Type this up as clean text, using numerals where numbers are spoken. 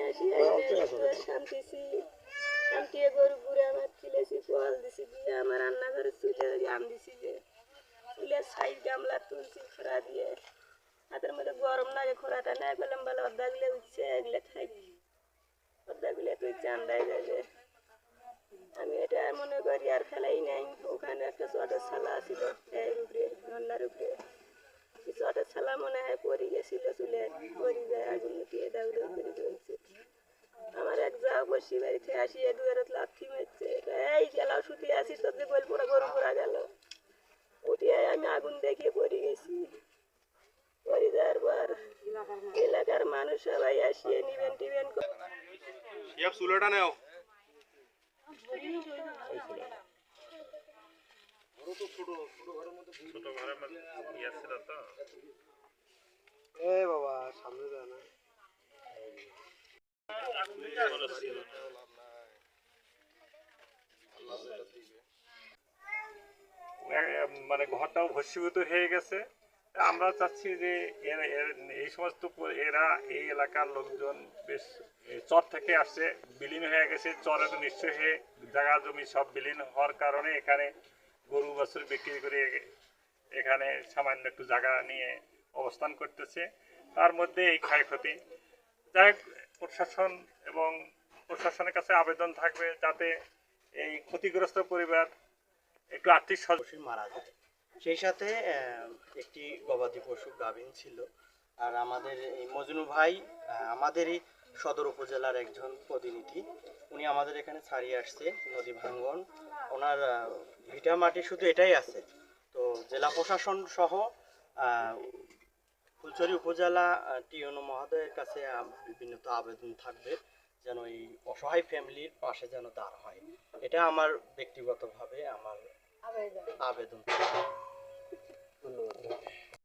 আসি শান্তিছি শান্তিয়ে গরু ঘুরে আমার খিলেছি কল দিছি দিয়ে আমার রান্নাঘরে চুলে আম দিছি যে চুলের সাইড গামলা তুলছি খোরা দিয়ে হাতের মধ্যে গরম লাগে খোরাটা না গেলাম বলে অর্ধাগুলো উঠছে এগুলো খাইবি অর্ধাগুলো তুই চান্দায় যাবে আমি এটা মনে করি আর ফেলাই নাই ওখানে একটা চটের ছালা ছিল এর উপরে রান্নার উপরে চটের ছালা মনে হয় পরি গেছিল চুলে পরি যায় আগুন দিয়ে দাউ দাউ করে জ্বলছে আমার এক যাও বসি বাড়িতে আসিয়ে দুয়ারে লাথি মারছে এই গেলাও শুতে আসি সত্যি গোল পোড়া গরু পোড়া গেল উঠে আমি আগুন দেখিয়ে পড়ে গেছি পরে যাওয়ার পর এলাকার মানুষ সবাই আসিয়ে নিবেন টিবেন চুলোটা নেও ছোট ঘরের মধ্যে ইয়ে ছিল তো এ বাবা সামনে যায় না মানে ঘরটাও ভস্মীভূত হয়ে গেছে আমরা চাচ্ছি যে এই সমস্ত এরা এই এলাকার লোকজন বেশ চর থেকে আসছে বিলীন হয়ে গেছে চরে তো নিশ্চয় হয়ে জায়গা জমি সব বিলীন হওয়ার কারণে এখানে গরু বাছুর বিক্রি করে এখানে সামান্য একটু জায়গা নিয়ে অবস্থান করতেছে তার মধ্যে এই ক্ষয়ক্ষতি যাই হোক প্রশাসন এবং প্রশাসনের কাছে আবেদন থাকবে যাতে এই ক্ষতিগ্রস্ত পরিবার একটু আর্থিক পশু মারা যায় সেই সাথে একটি গবাদি পশু গাভীন ছিল আর আমাদের এই মজনু ভাই আমাদেরই সদর উপজেলার একজন প্রতিনিধি উনি আমাদের এখানে ছাড়িয়ে আসছে নদী ভাঙ্গন ওনার ভিটা মাটি শুধু এটাই আছে তো জেলা প্রশাসন সহ ফুলছড়ি উপজেলা টিওনো মহোদয়ের কাছে বিভিন্ন আবেদন থাকবে যেন এই অসহায় ফ্যামিলির পাশে যেন দাঁড় হয় এটা আমার ব্যক্তিগতভাবে আমার আবেদন ধন্যবাদ।